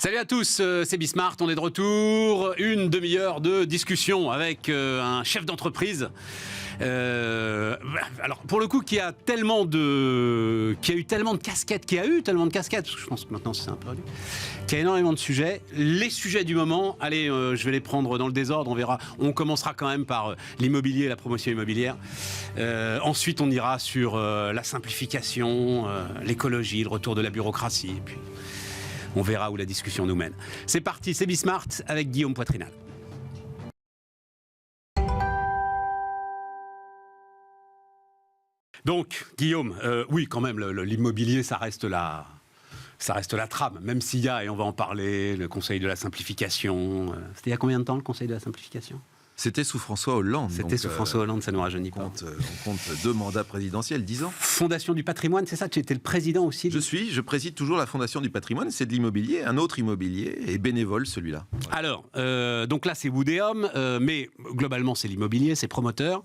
Salut à tous, c'est Bismart, on est de retour. Une demi-heure de discussion avec un chef d'entreprise. Alors pour le coup qui a eu tellement de casquettes, parce que je pense que maintenant c'est un peu réduit, qui a énormément de sujets. Les sujets du moment, allez, je vais les prendre dans le désordre, on verra. On commencera quand même par l'immobilier, la promotion immobilière. Ensuite on ira sur la simplification, l'écologie, le retour de la bureaucratie, et puis on verra où la discussion nous mène. C'est parti, c'est Bismart avec Guillaume Poitrinal. Donc, Guillaume, oui, quand même, l'immobilier, ça reste la trame, même s'il y a, et on va en parler, le Conseil de la simplification. C'était il y a combien de temps, le Conseil de la simplification ? C'était sous François Hollande. C'était sous François Hollande, ça ne nous rajeunit pas. On compte 2 mandats présidentiels, 10 ans. Fondation du patrimoine, c'est ça ? Tu étais le président aussi ? Je préside toujours la Fondation du patrimoine, c'est de l'immobilier, un autre immobilier, et bénévole celui-là. Voilà. Alors, donc là c'est Woodéum, mais globalement c'est l'immobilier, c'est promoteur.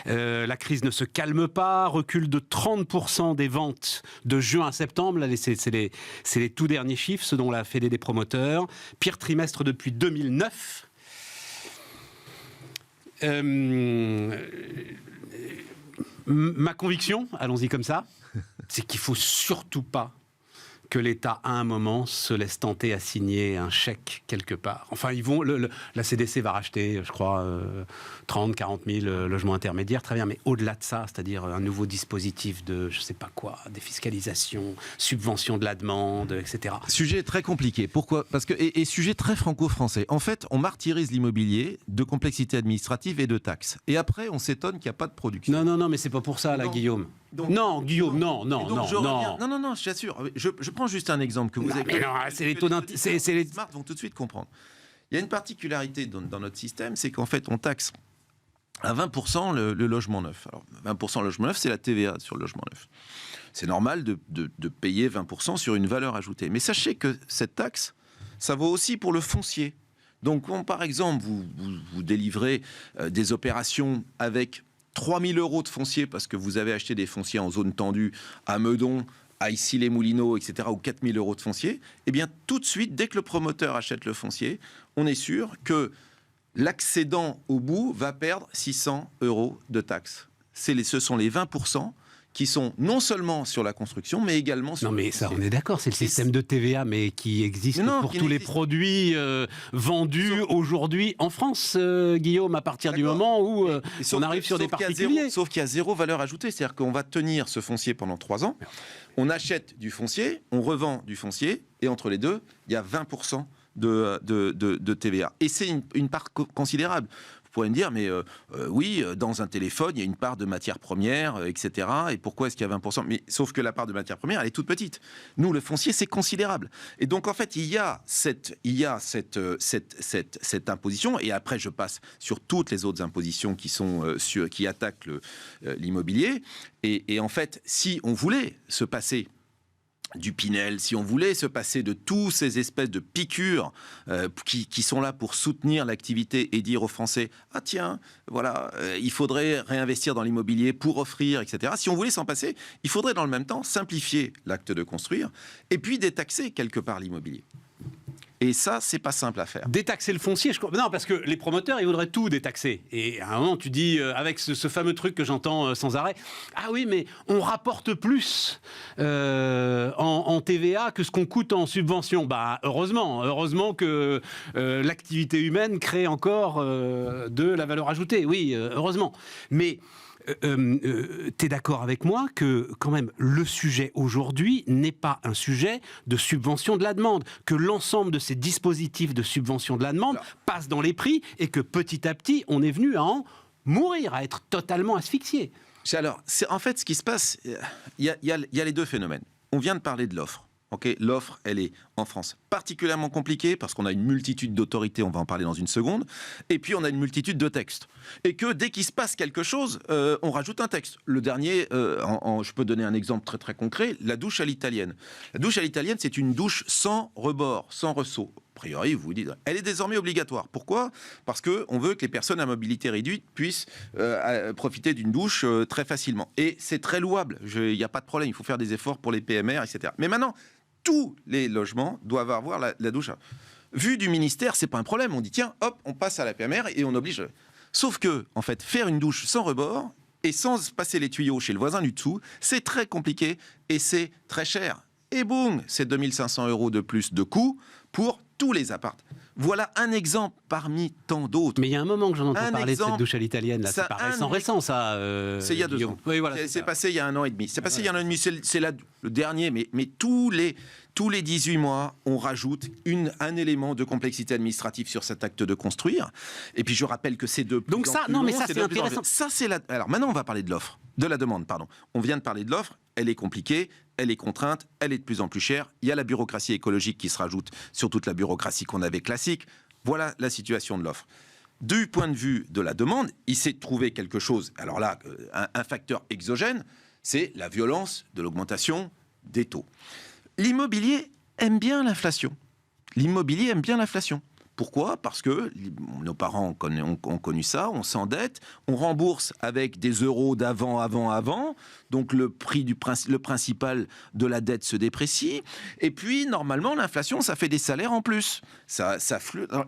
La crise ne se calme pas, recul de 30% des ventes de juin à septembre, là c'est les tout derniers chiffres, selon la Fédé des promoteurs. Pire trimestre depuis 2009. Ma conviction, allons-y comme ça, c'est qu'il ne faut surtout pas que l'État, à un moment, se laisse tenter à signer un chèque quelque part. Enfin, la CDC va racheter, je crois, 30, 40 000 logements intermédiaires, très bien, mais au-delà de ça, c'est-à-dire un nouveau dispositif de, je ne sais pas quoi, défiscalisation, subvention de la demande, etc. Sujet très compliqué. Pourquoi ? Parce que, et sujet très franco-français. En fait, on martyrise l'immobilier de complexité administrative et de taxes. Et après, on s'étonne qu'il n'y a pas de production. Non, mais c'est pas pour ça, là, Guillaume. Non, Guillaume, non. Non, je t'assure. Je prends juste un exemple que vous avez. Mais non, c'est les taux d'intérêt. Les Smart vont tout de suite comprendre. Il y a une particularité dans notre système, c'est qu'en fait, on taxe à 20% le logement neuf. Alors, 20% le logement neuf, c'est la TVA sur le logement neuf. C'est normal de payer 20% sur une valeur ajoutée. Mais sachez que cette taxe, ça vaut aussi pour le foncier. Donc, quand, par exemple, vous délivrez des opérations avec 3 000 € de foncier parce que vous avez acheté des fonciers en zone tendue à Meudon, à Issy-les-Moulineaux, etc., ou 4 000 € de foncier, eh bien, tout de suite, dès que le promoteur achète le foncier, on est sûr que l'accédant au bout va perdre 600 € de taxes. Ce sont les 20% qui sont non seulement sur la construction, mais également sur... Non, mais ça, on est d'accord, c'est le système de TVA, mais qui existe pour tous les produits vendus aujourd'hui en France, Guillaume, à partir du moment où on arrive sur des particuliers. Sauf qu'il y a zéro valeur ajoutée, c'est-à-dire qu'on va tenir ce foncier pendant 3 ans, on achète du foncier, on revend du foncier, et entre les deux, il y a 20% de TVA. Et c'est une part considérable. Vous pourrez me dire, mais oui, dans un téléphone, il y a une part de matières premières, etc. Et pourquoi est-ce qu'il y a 20% ? Mais sauf que la part de matières premières, elle est toute petite. Nous, le foncier, c'est considérable. Et donc, en fait, il y a cette imposition. Et après, je passe sur toutes les autres impositions qui attaquent l'immobilier. Et en fait, si on voulait se passer du Pinel, si on voulait se passer de tous ces espèces de piqûres qui sont là pour soutenir l'activité et dire aux Français « Ah tiens, voilà, il faudrait réinvestir dans l'immobilier pour offrir, etc. » Si on voulait s'en passer, il faudrait dans le même temps simplifier l'acte de construire et puis détaxer quelque part l'immobilier. Et ça, c'est pas simple à faire. Détaxer le foncier, non, parce que les promoteurs, ils voudraient tout détaxer. Et à un moment, tu dis, avec ce fameux truc que j'entends sans arrêt, ah oui, mais on rapporte plus en TVA que ce qu'on coûte en subvention. Bah, heureusement que l'activité humaine crée encore de la valeur ajoutée. Oui, heureusement. Mais t'es d'accord avec moi que quand même le sujet aujourd'hui n'est pas un sujet de subvention de la demande, que l'ensemble de ces dispositifs de subvention de la demande passent dans les prix et que petit à petit on est venu à en mourir, à être totalement asphyxié. Alors, en fait ce qui se passe, il y a les deux phénomènes. On vient de parler de l'offre. Okay, l'offre, elle est en France particulièrement compliquée parce qu'on a une multitude d'autorités, on va en parler dans une seconde, et puis on a une multitude de textes. Et que dès qu'il se passe quelque chose, on rajoute un texte. Le dernier, je peux donner un exemple très très concret, la douche à l'italienne. La douche à l'italienne, c'est une douche sans rebord, sans ressaut. A priori, vous vous dites, elle est désormais obligatoire. Pourquoi ? Parce qu'on veut que les personnes à mobilité réduite puissent profiter d'une douche très facilement. Et c'est très louable, il n'y a pas de problème, il faut faire des efforts pour les PMR, etc. Mais maintenant, tous les logements doivent avoir la douche. Vu du ministère, c'est pas un problème. On dit tiens, hop, on passe à la PMR et on oblige. Sauf que, en fait, faire une douche sans rebord et sans passer les tuyaux chez le voisin du dessous, c'est très compliqué et c'est très cher. Et boum, c'est 2 500 € de plus de coûts pour tous les apparts. Voilà un exemple parmi tant d'autres. Mais il y a un moment que j'en entends parler de cette douche à l'italienne. Là, c'est pas récent, ça. C'est il y a 2 ans. Oui, voilà, c'est passé il y a 1 an et demi. C'est passé il y a 1 an et demi. C'est le dernier, mais tous les 18 mois, on rajoute un élément de complexité administrative sur cet acte de construire. Et puis je rappelle que c'est de plus Donc ça, en plus non, mais long, ça c'est intéressant. Ça c'est Alors maintenant, on va parler de l'offre, de la demande, pardon. On vient de parler de l'offre. Elle est compliquée, elle est contrainte, elle est de plus en plus chère. Il y a la bureaucratie écologique qui se rajoute sur toute la bureaucratie qu'on avait classique. Voilà la situation de l'offre. Du point de vue de la demande, il s'est trouvé quelque chose. Alors là, un facteur exogène, c'est la violence de l'augmentation des taux. L'immobilier aime bien l'inflation. L'immobilier aime bien l'inflation. Pourquoi ? Parce que nos parents ont connu ça, on s'endette, on rembourse avec des euros d'avant, donc le principal de la dette se déprécie, et puis normalement l'inflation ça fait des salaires en plus,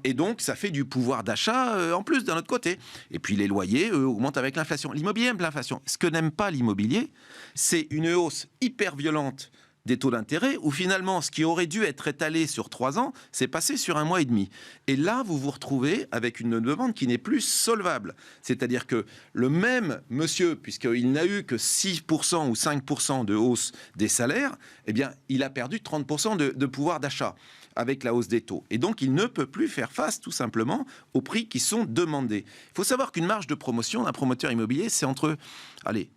et donc ça fait du pouvoir d'achat en plus d'un autre côté, et puis les loyers eux augmentent avec l'inflation. L'immobilier aime l'inflation. Ce que n'aime pas l'immobilier, c'est une hausse hyper violente des taux d'intérêt, où finalement, ce qui aurait dû être étalé sur 3 ans, c'est passé sur 1 mois et demi. Et là, vous vous retrouvez avec une demande qui n'est plus solvable. C'est-à-dire que le même monsieur, puisqu'il n'a eu que 6% ou 5% de hausse des salaires, eh bien, il a perdu 30% de pouvoir d'achat avec la hausse des taux. Et donc, il ne peut plus faire face, tout simplement, aux prix qui sont demandés. Il faut savoir qu'une marge de promotion d'un promoteur immobilier, c'est entre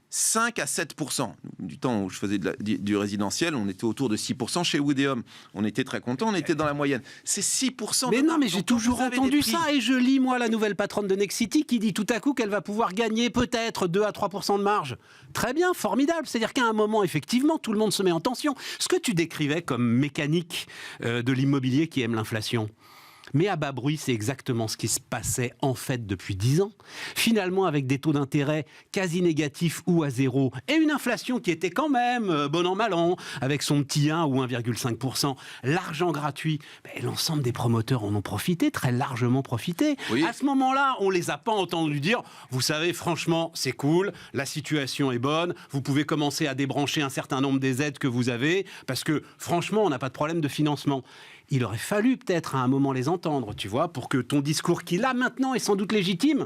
5 à 7%. Du temps où je faisais du résidentiel, on était autour de 6%. Chez Woodéum, on était très content, on était dans la moyenne. C'est 6%. Mais non, mais j'ai toujours entendu ça, et je lis, moi, la nouvelle patronne de Nexity qui dit tout à coup qu'elle va pouvoir gagner peut-être 2 à 3% de marge. Très bien, formidable. C'est-à-dire qu'à un moment, effectivement, tout le monde se met en tension. Ce que tu décrivais comme mécanique de l'immobilier qui aime l'inflation, mais à bas bruit, c'est exactement ce qui se passait en fait depuis 10 ans. Finalement, avec des taux d'intérêt quasi négatifs ou à zéro, et une inflation qui était quand même bon an mal an, avec son petit 1 ou 1,5%, l'argent gratuit, l'ensemble des promoteurs en ont profité, très largement profité. Oui. À ce moment-là, on les a pas entendus dire, vous savez, franchement, c'est cool, la situation est bonne, vous pouvez commencer à débrancher un certain nombre des aides que vous avez, parce que franchement, on n'a pas de problème de financement. Il aurait fallu peut-être à un moment les entendre, tu vois, pour que ton discours qui là maintenant est sans doute légitime,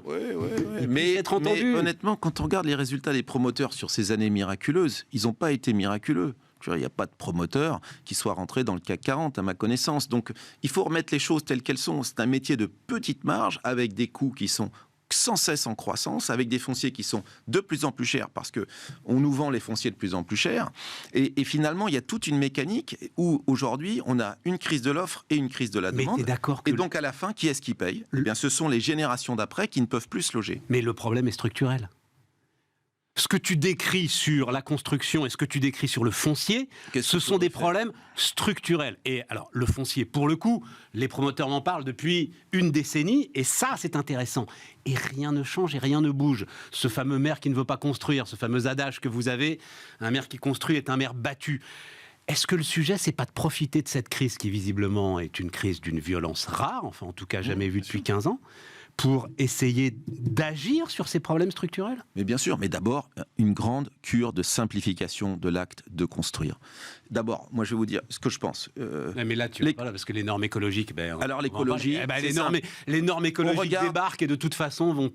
mais être entendu. Mais honnêtement, quand on regarde les résultats des promoteurs sur ces années miraculeuses, ils n'ont pas été miraculeux. Il n'y a pas de promoteur qui soit rentré dans le CAC 40 à ma connaissance. Donc il faut remettre les choses telles qu'elles sont. C'est un métier de petite marge avec des coûts qui sont sans cesse en croissance, avec des fonciers qui sont de plus en plus chers parce qu'on nous vend les fonciers de plus en plus chers. Et finalement, il y a toute une mécanique où aujourd'hui, on a une crise de l'offre et une crise de la demande. Mais t'es d'accord que... Et donc à la fin, qui est-ce qui paye ? Eh bien, ce sont les générations d'après qui ne peuvent plus se loger. Mais le problème est structurel. Ce que tu décris sur la construction et ce que tu décris sur le foncier, ce sont des problèmes structurels. Et alors, le foncier, pour le coup, les promoteurs m'en parlent depuis une décennie, et ça, c'est intéressant. Et rien ne change et rien ne bouge. Ce fameux maire qui ne veut pas construire, ce fameux adage que vous avez, un maire qui construit est un maire battu. Est-ce que le sujet, c'est pas de profiter de cette crise qui, visiblement, est une crise d'une violence rare, enfin, en tout cas, jamais vue depuis 15 ans, pour essayer d'agir sur ces problèmes structurels ? Mais bien sûr, mais d'abord, une grande cure de simplification de l'acte de construire. D'abord, moi je vais vous dire ce que je pense. Mais là, tu voilà, parce que les normes écologiques... Alors l'écologie... les normes écologiques débarquent et de toute façon vont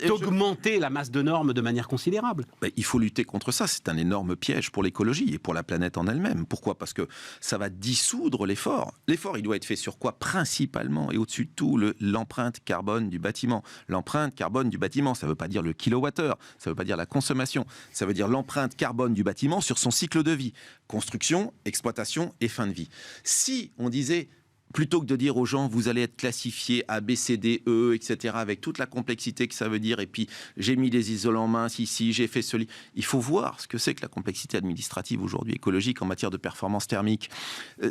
t'augmenter la masse de normes de manière considérable. Il faut lutter contre ça, c'est un énorme piège pour l'écologie et pour la planète en elle-même. Pourquoi ? Parce que ça va dissoudre l'effort. L'effort, il doit être fait sur quoi ? Principalement, et au-dessus de tout, l'empreinte carbone du bâtiment. L'empreinte carbone du bâtiment, ça ne veut pas dire le kilowattheure, ça ne veut pas dire la consommation, ça veut dire l'empreinte carbone du bâtiment sur son cycle de vie. Construction, exploitation et fin de vie. Si on disait, plutôt que de dire aux gens, vous allez être classifiés A, B, C, D, E, etc., avec toute la complexité que ça veut dire, et puis j'ai mis des isolants minces ici, j'ai fait ce lit. Il faut voir ce que c'est que la complexité administrative aujourd'hui écologique en matière de performance thermique.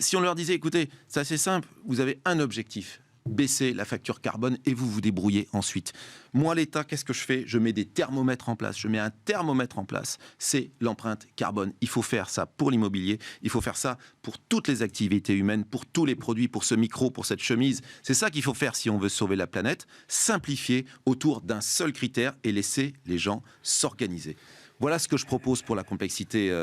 Si on leur disait, écoutez, c'est assez simple, vous avez un objectif, baisser la facture carbone et vous vous débrouillez ensuite. Moi, l'État, qu'est-ce que je fais? Je mets des thermomètres en place. Je mets un thermomètre en place. C'est l'empreinte carbone. Il faut faire ça pour l'immobilier. Il faut faire ça pour toutes les activités humaines, pour tous les produits, pour ce micro, pour cette chemise. C'est ça qu'il faut faire si on veut sauver la planète. Simplifier autour d'un seul critère et laisser les gens s'organiser. Voilà ce que je propose pour la complexité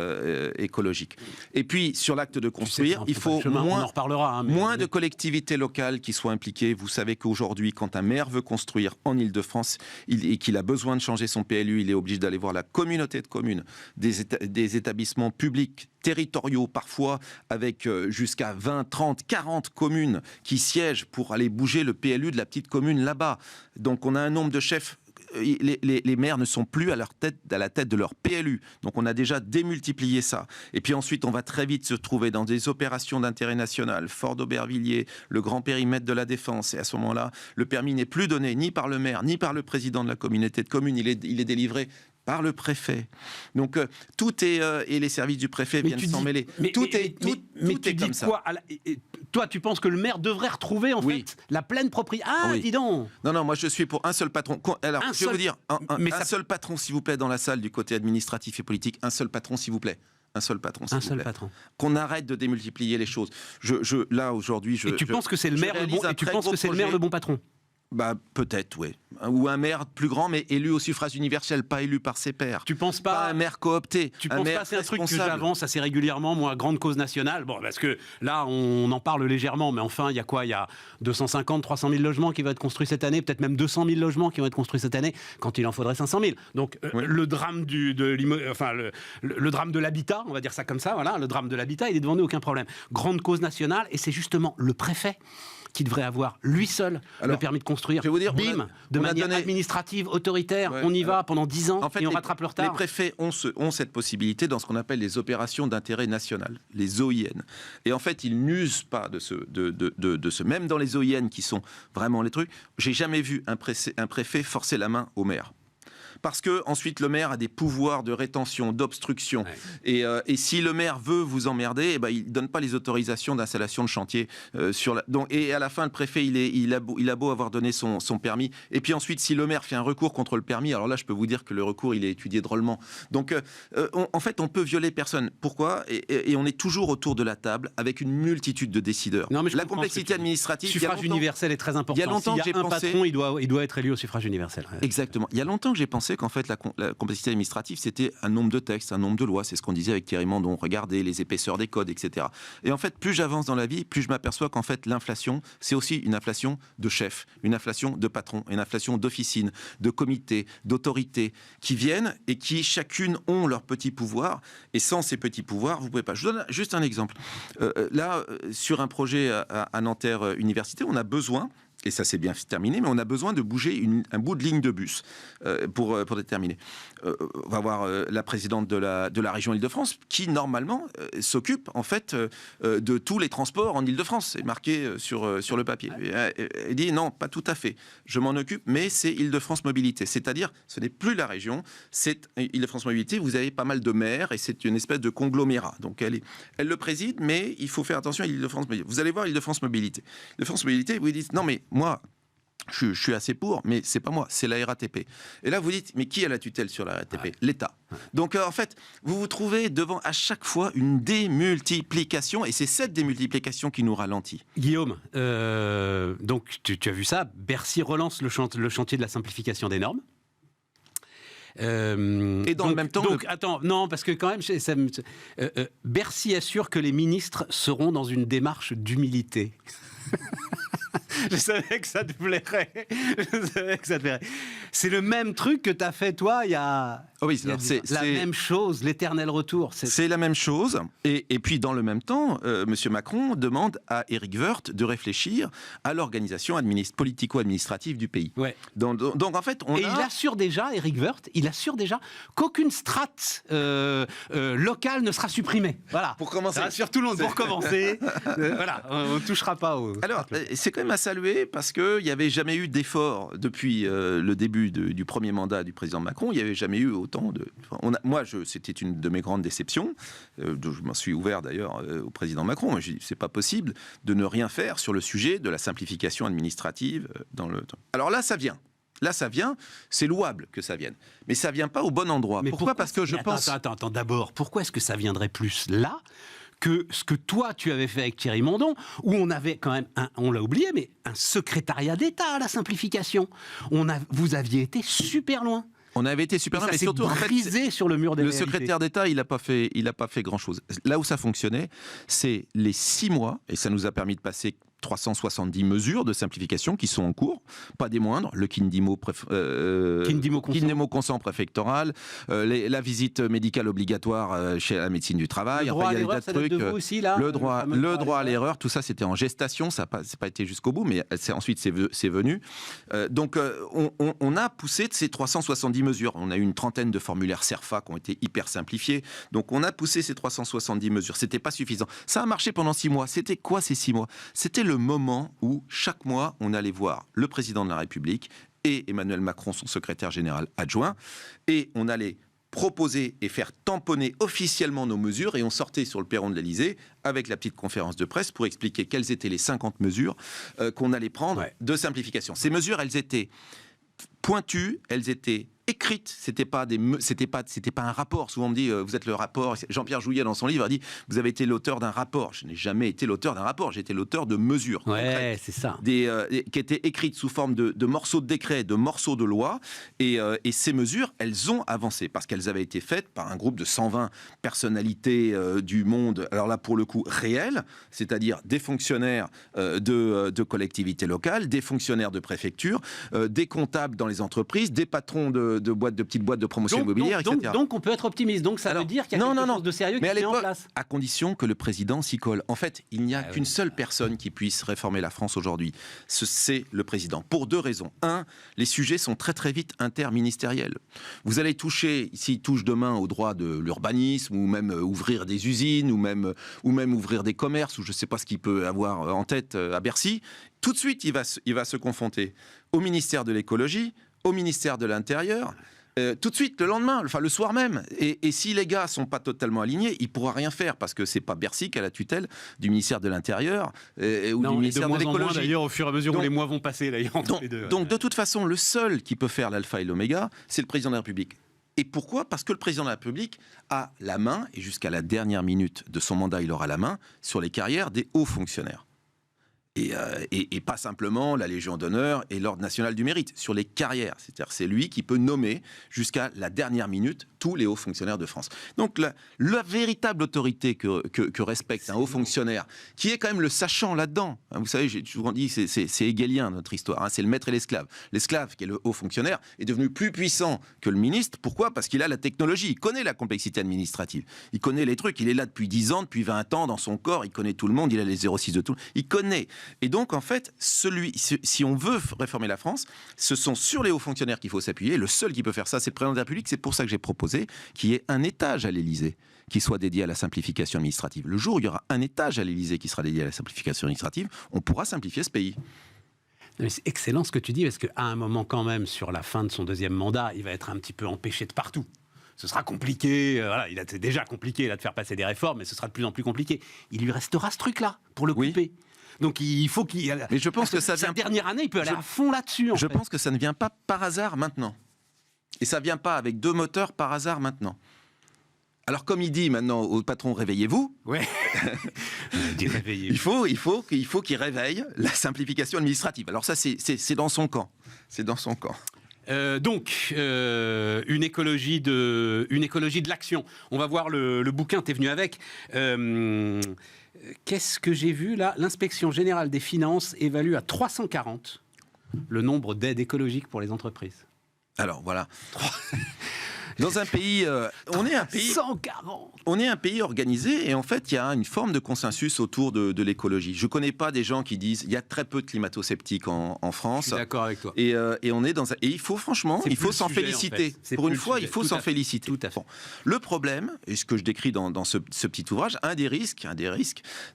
écologique. Et puis, sur l'acte de construire, il faut moins de collectivités locales qui soient impliquées. Vous savez qu'aujourd'hui, quand un maire veut construire en Île-de-France et qu'il a besoin de changer son PLU, il est obligé d'aller voir la communauté de communes, des établissements publics territoriaux, parfois avec jusqu'à 20, 30, 40 communes qui siègent pour aller bouger le PLU de la petite commune là-bas. Donc, on a un nombre de chefs. Les maires ne sont plus à la tête de leur PLU. Donc on a déjà démultiplié ça. Et puis ensuite, on va très vite se trouver dans des opérations d'intérêt national, Fort d'Aubervilliers, le grand périmètre de la Défense. Et à ce moment-là, le permis n'est plus donné ni par le maire, ni par le président de la communauté de communes. Il est délivré par le préfet. Donc tout est et les services du préfet viennent s'en mêler. Tout est comme ça. Toi, tu penses que le maire devrait retrouver en fait la pleine propriété. Dis donc. Non, moi je suis pour un seul patron. Alors je vais vous dire un seul patron s'il vous plaît dans la salle du côté administratif et politique. Un seul patron s'il vous plaît. Un seul patron, s'il vous plaît. Qu'on arrête de démultiplier les choses. Là aujourd'hui, Et tu penses que c'est le maire le bon patron? Peut-être, oui. Ou un maire plus grand, mais élu au suffrage universel, pas élu par ses pairs. Tu penses pas un maire coopté. Tu penses pas, c'est un truc que j'avance assez régulièrement, moi, grande cause nationale. Bon, parce que là, on en parle légèrement, mais enfin, il y a quoi? Il y a 250, 300 000 logements qui vont être construits cette année, peut-être même 200 000 logements qui vont être construits cette année, quand il en faudrait 500 000. Donc, le drame le drame de l'habitat, on va dire ça comme ça, voilà, le drame de l'habitat, il est devant nous, aucun problème. Grande cause nationale, et c'est justement le préfet qui devrait avoir lui seul le permis de construire. Je vais vous dire, de manière administrative, autoritaire, on y va pendant 10 ans et on rattrape le retard. Les préfets ont cette possibilité dans ce qu'on appelle les opérations d'intérêt national, les OIN. Et en fait, ils n'usent pas de ce. Même dans les OIN qui sont vraiment les trucs, j'ai jamais vu un préfet forcer la main au maire. Parce que ensuite le maire a des pouvoirs de rétention, d'obstruction. Et si le maire veut vous emmerder, il donne pas les autorisations d'installation de chantier et à la fin le préfet il a beau avoir donné son permis. Et puis ensuite si le maire fait un recours contre le permis, alors là je peux vous dire que le recours il est étudié drôlement. Donc en fait on peut violer personne. Pourquoi? Et on est toujours autour de la table avec une multitude de décideurs. La complexité administrative. Le suffrage universel est très important. Il y a longtemps que j'ai pensé. Patron, il doit être élu au suffrage universel. Exactement. Il y a longtemps que j'ai pensé qu'en fait la complexité administrative c'était un nombre de textes, un nombre de lois, c'est ce qu'on disait avec Thierry Mandon, regardez les épaisseurs des codes, etc. Et en fait plus j'avance dans la vie, plus je m'aperçois qu'en fait l'inflation c'est aussi une inflation de chefs, une inflation de patrons, une inflation d'officines, de comités, d'autorités qui viennent et qui chacune ont leurs petits pouvoirs et sans ces petits pouvoirs vous pouvez pas. Je donne juste un exemple. Là sur un projet à Nanterre Université on a besoin, et ça s'est bien terminé, mais on a besoin de bouger un bout de ligne de bus pour déterminer. On va voir la présidente de la région Île-de-France qui, normalement, s'occupe, en fait, de tous les transports en Île-de-France. C'est marqué sur le papier. Elle dit non, pas tout à fait. Je m'en occupe, mais c'est Île-de-France Mobilité. C'est-à-dire, ce n'est plus la région, c'est Île-de-France Mobilité. Vous avez pas mal de maires et c'est une espèce de conglomérat. Donc, elle le préside, mais il faut faire attention à Île-de-France Mobilité. Vous allez voir Île-de-France Mobilité. Île-de-France Mobilité, vous dites non, mais moi, je suis assez pour, mais c'est pas moi, c'est la RATP. Et là, vous dites, mais qui a la tutelle sur la RATP? L'État. Donc, en fait, vous vous trouvez devant à chaque fois une démultiplication, et c'est cette démultiplication qui nous ralentit. Guillaume, donc tu as vu ça, Bercy relance le chantier de la simplification des normes. Et dans le même temps... Attends, non, parce que quand même, Bercy assure que les ministres seront dans une démarche d'humilité. Je savais que ça te plairait. C'est le même truc que tu as fait, toi, il y a... c'est la même chose, l'éternel retour. C'est la même chose. Et puis, dans le même temps, M. Macron demande à Éric Woerth de réfléchir à l'organisation politico-administrative du pays. Ouais. Donc, en fait, il assure déjà, Éric Woerth, qu'aucune strate locale ne sera supprimée. Voilà. Pour commencer. Ça rassure tout le monde. Pour commencer. Voilà, on ne touchera pas aux... Alors, c'est quand même à saluer parce qu'il n'y avait jamais eu d'effort depuis le début du premier mandat du président Macron. Il n'y avait jamais eu temps. C'était une de mes grandes déceptions. Je m'en suis ouvert d'ailleurs au président Macron. Moi, j'ai dit, c'est pas possible de ne rien faire sur le sujet de la simplification administrative dans le temps. Alors là, ça vient. C'est louable que ça vienne. Mais ça vient pas au bon endroit. Mais pourquoi ? Parce que je pense... Attends, d'abord, pourquoi est-ce que ça viendrait plus là que ce que toi, tu avais fait avec Thierry Mandon, où on avait quand même, on l'a oublié, mais un secrétariat d'État à la simplification. Vous aviez été super loin. On avait été super loin, mais surtout, brisé sur le mur des réalités. Le secrétaire d'État, il n'a pas fait grand-chose. Là où ça fonctionnait, c'est les 6 mois, et ça nous a permis de passer 370 mesures de simplification qui sont en cours, pas des moindres, le Kindimo consent préfectoral, la visite médicale obligatoire chez la médecine du travail, le droit à l'erreur, ça date de vous aussi, là, le droit à l'erreur, tout ça c'était en gestation, ça n'a pas été jusqu'au bout, mais ensuite c'est venu. Donc on a poussé de ces 370 mesures, on a eu une 30aine de formulaires CERFA qui ont été hyper simplifiés, donc on a poussé ces 370 mesures, c'était pas suffisant. Ça a marché pendant 6 mois, c'était quoi ces 6 mois ? C'était le moment où chaque mois on allait voir le président de la République et Emmanuel Macron, son secrétaire général adjoint, et on allait proposer et faire tamponner officiellement nos mesures, et on sortait sur le perron de l'Élysée avec la petite conférence de presse pour expliquer quelles étaient les 50 mesures qu'on allait prendre de simplification. Ces mesures, elles étaient pointues, elles étaient écrites, c'était pas un rapport. Souvent on me dit vous êtes le rapport. Jean-Pierre Jouyet dans son livre a dit vous avez été l'auteur d'un rapport. Je n'ai jamais été l'auteur d'un rapport, j'ai été l'auteur de mesures concrètes, c'est ça. qui étaient écrites sous forme de morceaux de décret, de morceaux de loi, et ces mesures, elles ont avancé parce qu'elles avaient été faites par un groupe de 120 personnalités du monde. Alors là pour le coup réel, c'est-à-dire des fonctionnaires de collectivités locales, des fonctionnaires de préfecture, des comptables dans les entreprises, des patrons de petites boîtes de promotion immobilière, etc. Donc on peut être optimiste. Donc ça veut dire qu'il y a quelque chose de sérieux qui est en place. À condition que le président s'y colle. En fait, il n'y a qu'une seule personne qui puisse réformer la France aujourd'hui. C'est le président. Pour 2 raisons. 1, les sujets sont très très vite interministériels. Vous allez toucher, s'il touche demain au droit de l'urbanisme, ou même ouvrir des usines, ou même ouvrir des commerces, ou je ne sais pas ce qu'il peut avoir en tête à Bercy, tout de suite il va se confronter au ministère de l'écologie, au ministère de l'Intérieur, tout de suite, le lendemain, enfin le soir même. Et si les gars sont pas totalement alignés, il pourra rien faire parce que c'est pas Bercy qui a la tutelle du ministère de l'Intérieur ou du ministère de l'écologie. D'ailleurs, au fur et à mesure où les mois vont passer, d'ailleurs. Donc de toute façon, le seul qui peut faire l'alpha et l'oméga, c'est le président de la République. Et pourquoi ? Parce que le président de la République a la main, et jusqu'à la dernière minute de son mandat, il aura la main sur les carrières des hauts fonctionnaires. Et pas simplement la Légion d'honneur et l'Ordre national du mérite, sur les carrières. C'est-à-dire c'est lui qui peut nommer jusqu'à la dernière minute tous les hauts fonctionnaires de France. Donc la véritable autorité que respecte un haut fonctionnaire, qui est quand même le sachant là-dedans, hein, vous savez, j'ai toujours dit, c'est hegelien notre histoire, hein, c'est le maître et l'esclave. L'esclave, qui est le haut fonctionnaire, est devenu plus puissant que le ministre. Pourquoi ? Parce qu'il a la technologie, il connaît la complexité administrative, il connaît les trucs, il est là depuis 10 ans, depuis 20 ans dans son corps, il connaît tout le monde, il a les 06 de tout, il connaît. Et donc, en fait, si on veut réformer la France, ce sont sur les hauts fonctionnaires qu'il faut s'appuyer. Le seul qui peut faire ça, c'est le président de la République. C'est pour ça que j'ai proposé qu'il y ait un étage à l'Élysée qui soit dédié à la simplification administrative. Le jour où il y aura un étage à l'Élysée qui sera dédié à la simplification administrative, on pourra simplifier ce pays. Mais c'est excellent ce que tu dis, parce qu'à un moment quand même, sur la fin de son 2e mandat, il va être un petit peu empêché de partout. Ce sera compliqué, c'est déjà compliqué là, de faire passer des réformes, mais ce sera de plus en plus compliqué. Il lui restera ce truc-là pour le couper. Oui. Donc il faut qu'il... Mais je pense que sa dernière année, il peut aller à fond là-dessus. Je pense que ça ne vient pas par hasard maintenant. Et ça ne vient pas avec 2 moteurs par hasard maintenant. Alors comme il dit maintenant au patron, réveillez-vous. Ouais. Réveillez-vous. Il faut qu'il réveille la simplification administrative. Alors ça, c'est dans son camp. C'est dans son camp. Donc, une écologie de l'action. On va voir le bouquin, t'es venu avec. Qu'est-ce que j'ai vu là ? L'inspection générale des finances évalue à 340 le nombre d'aides écologiques pour les entreprises. Alors voilà. Dans un pays, on est un pays. 140. on est un pays organisé et en fait, il y a une forme de consensus autour de l'écologie. Je ne connais pas des gens qui disent il y a très peu de climato-sceptiques en France. Je suis d'accord avec toi. Et on est et il faut franchement, il faut s'en féliciter. En fait. Pour une fois, il faut s'en féliciter. Tout à fait. Bon. Le problème, et ce que je décris dans ce petit ouvrage, un des risques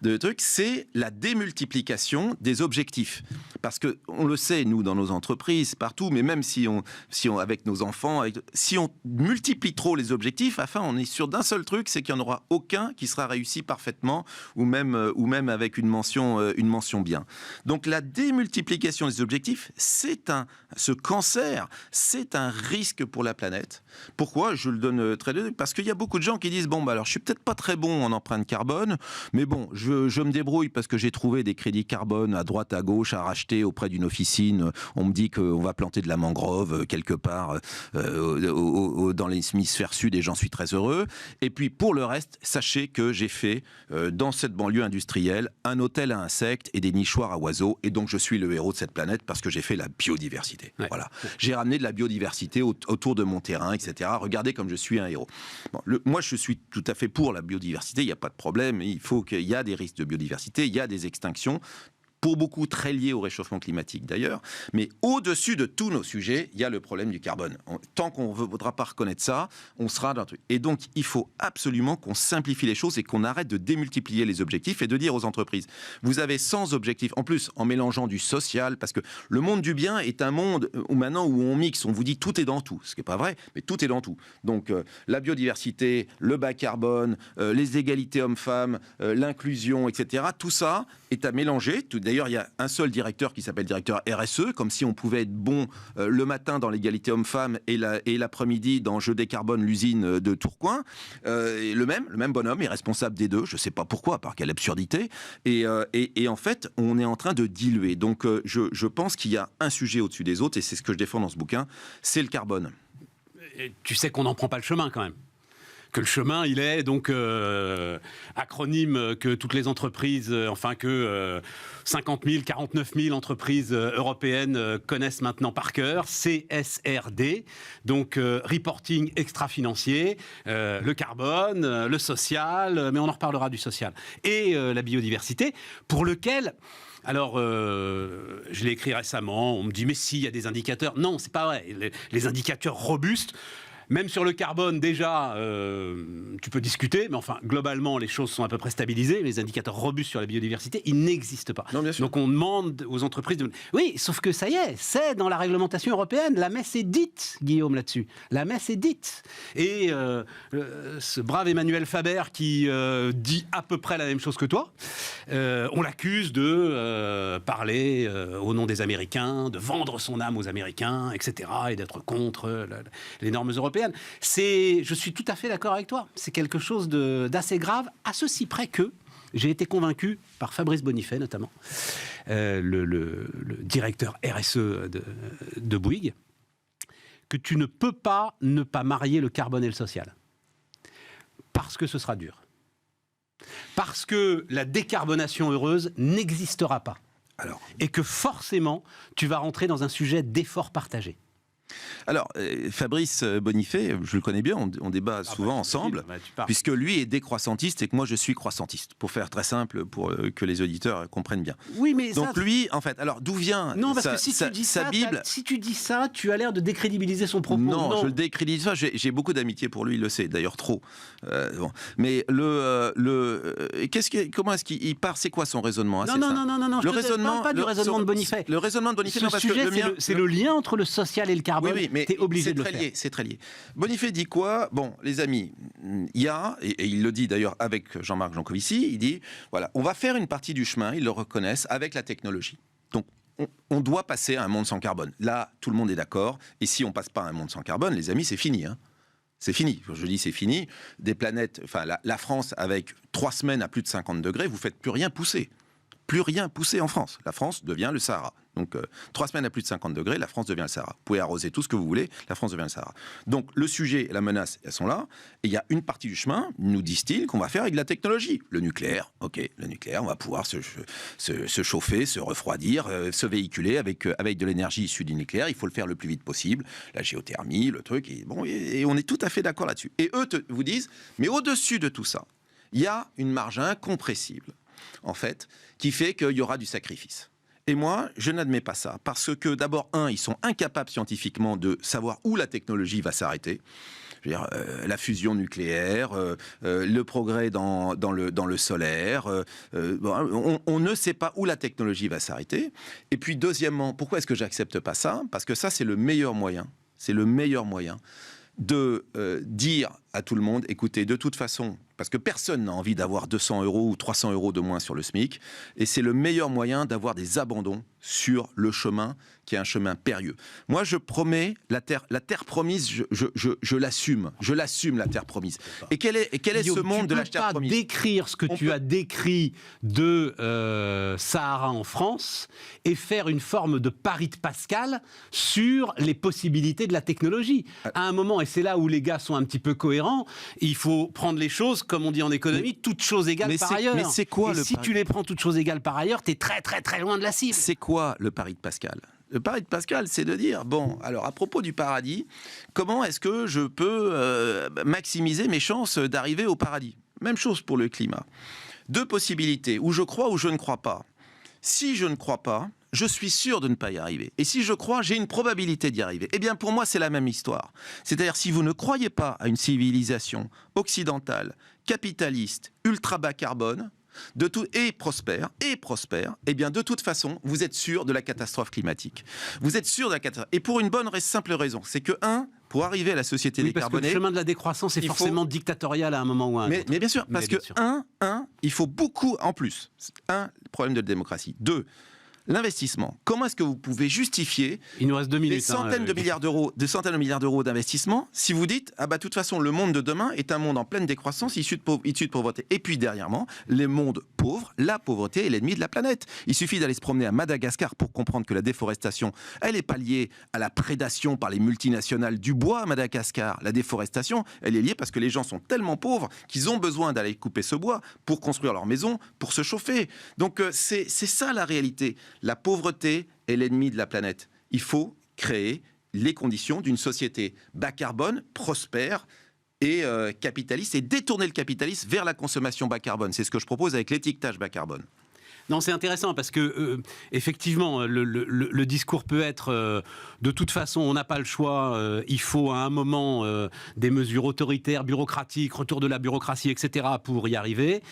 de truc, c'est la démultiplication des objectifs. Parce que on le sait, nous, dans nos entreprises, partout, mais même si on avec nos enfants, si on multiplie trop les objectifs, enfin, on est sûr d'un seul truc, c'est qu'il n'y en aura aucun qui sera réussi parfaitement, ou même avec une mention bien. Donc la démultiplication des objectifs, ce cancer, c'est un risque pour la planète. Pourquoi ? Je le donne très bien, parce qu'il y a beaucoup de gens qui disent bon, bah alors je suis peut-être pas très bon en empreinte carbone, mais bon, je me débrouille parce que j'ai trouvé des crédits carbone à droite, à gauche, à racheter auprès d'une officine. On me dit qu'on va planter de la mangrove quelque part dans l'hémisphère sud et j'en suis très heureux. Et puis pour le reste, sachez que j'ai fait dans cette banlieue industrielle un hôtel à insectes et des nichoirs à oiseaux, et donc je suis le héros de cette planète parce que j'ai fait la biodiversité. Ouais. Voilà. J'ai ramené de la biodiversité autour de mon terrain, etc. Regardez comme je suis un héros. Bon, moi, je suis tout à fait pour la biodiversité, il n'y a pas de problème. Il y a des risques de biodiversité, il y a des extinctions. Pour beaucoup très liés au réchauffement climatique d'ailleurs, mais au-dessus de tous nos sujets, il y a le problème du carbone. Tant qu'on ne voudra pas reconnaître ça, on sera dans le truc. Et donc, il faut absolument qu'on simplifie les choses et qu'on arrête de démultiplier les objectifs et de dire aux entreprises, vous avez 100 objectifs, en plus en mélangeant du social, parce que le monde du bien est un monde où maintenant où on mixe, on vous dit tout est dans tout, ce qui n'est pas vrai, mais tout est dans tout. Donc, la biodiversité, le bas carbone, les égalités hommes-femmes, l'inclusion, etc., tout ça est à mélanger. D'ailleurs, il y a un seul directeur qui s'appelle directeur RSE, comme si on pouvait être bon le matin dans l'égalité homme-femme et l'après-midi dans Je décarbone l'usine de Tourcoing. Le même bonhomme est responsable des deux. Je ne sais pas pourquoi, par quelle absurdité. Et en fait, on est en train de diluer. Donc, je pense qu'il y a un sujet au-dessus des autres, et c'est ce que je défends dans ce bouquin, c'est le carbone. Et tu sais qu'on n'en prend pas le chemin quand même. Que le chemin, il est donc acronyme que toutes les entreprises, que 50 000, 49 000 entreprises européennes connaissent maintenant par cœur, CSRD, donc reporting extra-financier, le carbone, le social, mais on en reparlera du social, et la biodiversité, pour lequel... Alors, je l'ai écrit récemment, on me dit, mais si, il y a des indicateurs. Non, c'est pas vrai. Les indicateurs robustes, même sur le carbone, déjà, tu peux discuter, mais enfin, globalement, les choses sont à peu près stabilisées. Les indicateurs robustes sur la biodiversité, ils n'existent pas. Non, bien sûr. Donc, on demande aux entreprises de... Oui, sauf que ça y est, c'est dans la réglementation européenne. La messe est dite, Guillaume, là-dessus. La messe est dite. Et ce brave Emmanuel Faber qui dit à peu près la même chose que toi, on l'accuse de parler au nom des Américains, de vendre son âme aux Américains, etc., et d'être contre les normes européennes. Je suis tout à fait d'accord avec toi. C'est quelque chose d'assez grave, à ceci près que j'ai été convaincu par Fabrice Bonifay, notamment, le directeur RSE de Bouygues, que tu ne peux pas ne pas marier le carbone et le social. Parce que ce sera dur. Parce que la décarbonation heureuse n'existera pas. Et que forcément, tu vas rentrer dans un sujet d'effort partagé. Alors, Fabrice Bonifay, je le connais bien, on débat souvent ensemble, puisque lui est décroissantiste et que moi je suis croissantiste, pour faire très simple, pour que les auditeurs comprennent bien. Oui, mais donc lui, en fait, alors d'où vient non, parce que si tu dis sa Bible... Si tu dis ça, tu as l'air de décrédibiliser son propos. Non, je le décrédibilise pas, j'ai beaucoup d'amitié pour lui, il le sait, d'ailleurs trop. Bon. Mais comment est-ce qu'il part, c'est quoi son raisonnement? Non, je ne parle pas du raisonnement de Bonifay. Le raisonnement de Bonifay, parce que c'est le lien entre le social et le carbone. Oui, mais t'es obligé de le faire. C'est très lié. Bonifay dit quoi? Bon, les amis, il y a, et il le dit d'ailleurs avec Jean-Marc Jancovici, il dit, voilà, on va faire une partie du chemin, ils le reconnaissent, avec la technologie. Donc, on doit passer à un monde sans carbone. Là, tout le monde est d'accord. Et si on passe pas à un monde sans carbone, les amis, c'est fini. Hein. C'est fini. Je dis c'est fini. Des planètes, enfin, la France, avec 3 semaines à plus de 50 degrés, vous faites plus rien pousser. Plus rien pousser en France. La France devient le Sahara. Donc 3 semaines à plus de 50 degrés, la France devient le Sahara. Vous pouvez arroser tout ce que vous voulez, la France devient le Sahara. Donc le sujet et la menace, elles sont là. Et il y a une partie du chemin, nous disent-ils, qu'on va faire avec de la technologie. Le nucléaire, ok, le nucléaire, on va pouvoir se chauffer, se refroidir, se véhiculer avec de l'énergie issue du nucléaire. Il faut le faire le plus vite possible. La géothermie, le truc, et on est tout à fait d'accord là-dessus. Et eux vous disent, mais au-dessus de tout ça, il y a une marge incompressible, en fait, qui fait qu'il y aura du sacrifice. Et moi, je n'admets pas ça, parce que d'abord, ils sont incapables scientifiquement de savoir où la technologie va s'arrêter. Je veux dire, la fusion nucléaire, le progrès dans le solaire, on ne sait pas où la technologie va s'arrêter. Et puis deuxièmement, pourquoi est-ce que j'accepte pas ça ? Parce que ça, c'est le meilleur moyen de dire à tout le monde, écoutez, de toute façon, parce que personne n'a envie d'avoir 200 € ou 300 € de moins sur le SMIC, et c'est le meilleur moyen d'avoir des abandons sur le chemin, qui est un chemin périlleux. Moi, je promets la terre promise, je l'assume, la terre promise. Et quel est ce monde de la terre promise ? Tu ne peux pas décrire ce que tu as décrit de Sahara en France et faire une forme de pari de Pascal sur les possibilités de la technologie. À un moment, et c'est là où les gars sont un petit peu cohérents, il faut prendre les choses, comme on dit en économie, toutes choses égales par ailleurs. Mais c'est quoi et si tu les prends toutes choses égales par ailleurs, tu es très très très loin de la cible. C'est quoi le pari de Pascal ? Le pari de Pascal, c'est de dire, bon, alors à propos du paradis, comment est-ce que je peux maximiser mes chances d'arriver au paradis ? Même chose pour le climat. 2 possibilités, où je crois ou je ne crois pas. Si je ne crois pas, je suis sûr de ne pas y arriver. Et si je crois, j'ai une probabilité d'y arriver. Eh bien, pour moi, c'est la même histoire. C'est-à-dire, si vous ne croyez pas à une civilisation occidentale, capitaliste, ultra bas carbone, et prospère, eh bien de toute façon, vous êtes sûr de la catastrophe climatique. Vous êtes sûr de la catastrophe. Et pour une bonne simple raison, c'est que, pour arriver à la société décarbonée... Parce que le chemin de la décroissance est forcément dictatorial à un moment ou à un autre. Mais bien sûr, parce que, il faut beaucoup en plus. Le problème de la démocratie. 2, l'investissement. Comment est-ce que vous pouvez justifier Il nous reste 2 minutes, des centaines de milliards d'euros d'investissement si vous dites de toute façon le monde de demain est un monde en pleine décroissance issu de pauvreté. Et puis dernièrement, les mondes pauvres, la pauvreté est l'ennemi de la planète. Il suffit d'aller se promener à Madagascar pour comprendre que la déforestation, elle n'est pas liée à la prédation par les multinationales du bois à Madagascar. La déforestation, elle est liée parce que les gens sont tellement pauvres qu'ils ont besoin d'aller couper ce bois pour construire leur maison, pour se chauffer. Donc c'est ça la réalité. La pauvreté est l'ennemi de la planète. Il faut créer les conditions d'une société bas carbone, prospère et capitaliste, et détourner le capitalisme vers la consommation bas carbone. C'est ce que je propose avec l'étiquetage bas carbone. Non, c'est intéressant parce que effectivement, le discours peut être de toute façon, on n'a pas le choix. Il faut à un moment des mesures autoritaires, bureaucratiques, retour de la bureaucratie, etc. pour y arriver.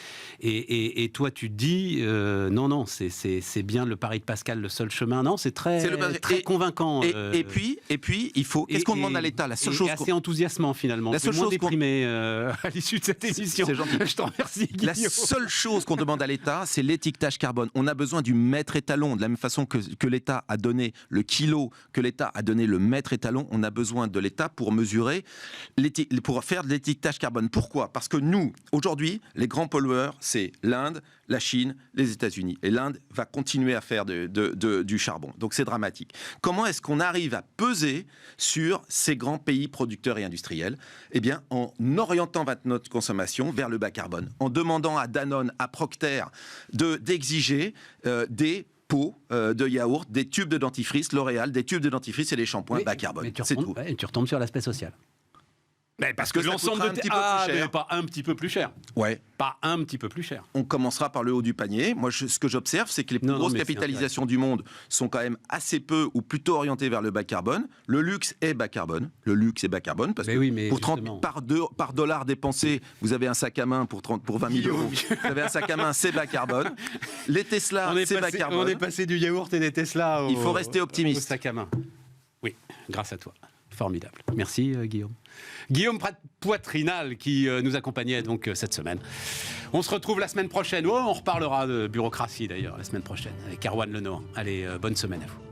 Et toi, tu te dis non, c'est bien le pari de Pascal, le seul chemin. Non, c'est très convaincant. Et puis, il faut. Qu'est-ce qu'on demande à l'État ? La seule chose. Assez enthousiasmant finalement. La seule chose déprimé à l'issue de cette émission. C'est gentil. Je t'en remercie, Guillaume. La seule chose qu'on demande à l'État, c'est l'étiquetage carbone. On a besoin du maître étalon, de la même façon que l'État a donné le kilo, que l'État a donné le maître étalon, on a besoin de l'État pour mesurer, pour faire de l'étiquetage carbone. Pourquoi ? Parce que nous, aujourd'hui, les grands pollueurs, c'est l'Inde, la Chine, les États-Unis. Et l'Inde va continuer à faire du charbon. Donc c'est dramatique. Comment est-ce qu'on arrive à peser sur ces grands pays producteurs et industriels ? Eh bien, en orientant notre consommation vers le bas carbone, en demandant à Danone, à Procter d'exiger des pots de yaourt, des tubes de dentifrice, L'Oréal, des tubes de dentifrice et des shampoings bas carbone. C'est tout. Et tu retombes sur l'aspect social. Mais parce que l'ensemble de mais pas un petit peu plus cher. Ouais. Pas un petit peu plus cher. On commencera par le haut du panier. Moi, ce que j'observe, c'est que les plus grosses capitalisations du monde sont quand même assez peu ou plutôt orientées vers le bas carbone. Le luxe est bas carbone. Parce que pour 30 par dollar dépensé, vous avez un sac à main pour 20 000 euros. Vous avez un sac à main, c'est bas carbone. Les Tesla, c'est bas carbone. On est passé du yaourt et des Tesla Il faut rester optimiste. Au sac à main. Oui, grâce à toi. Formidable. Merci Guillaume. Guillaume Poitrinal qui nous accompagnait donc cette semaine. On se retrouve la semaine prochaine. On reparlera de bureaucratie d'ailleurs la semaine prochaine avec Erwan Lenoir. Allez, bonne semaine à vous.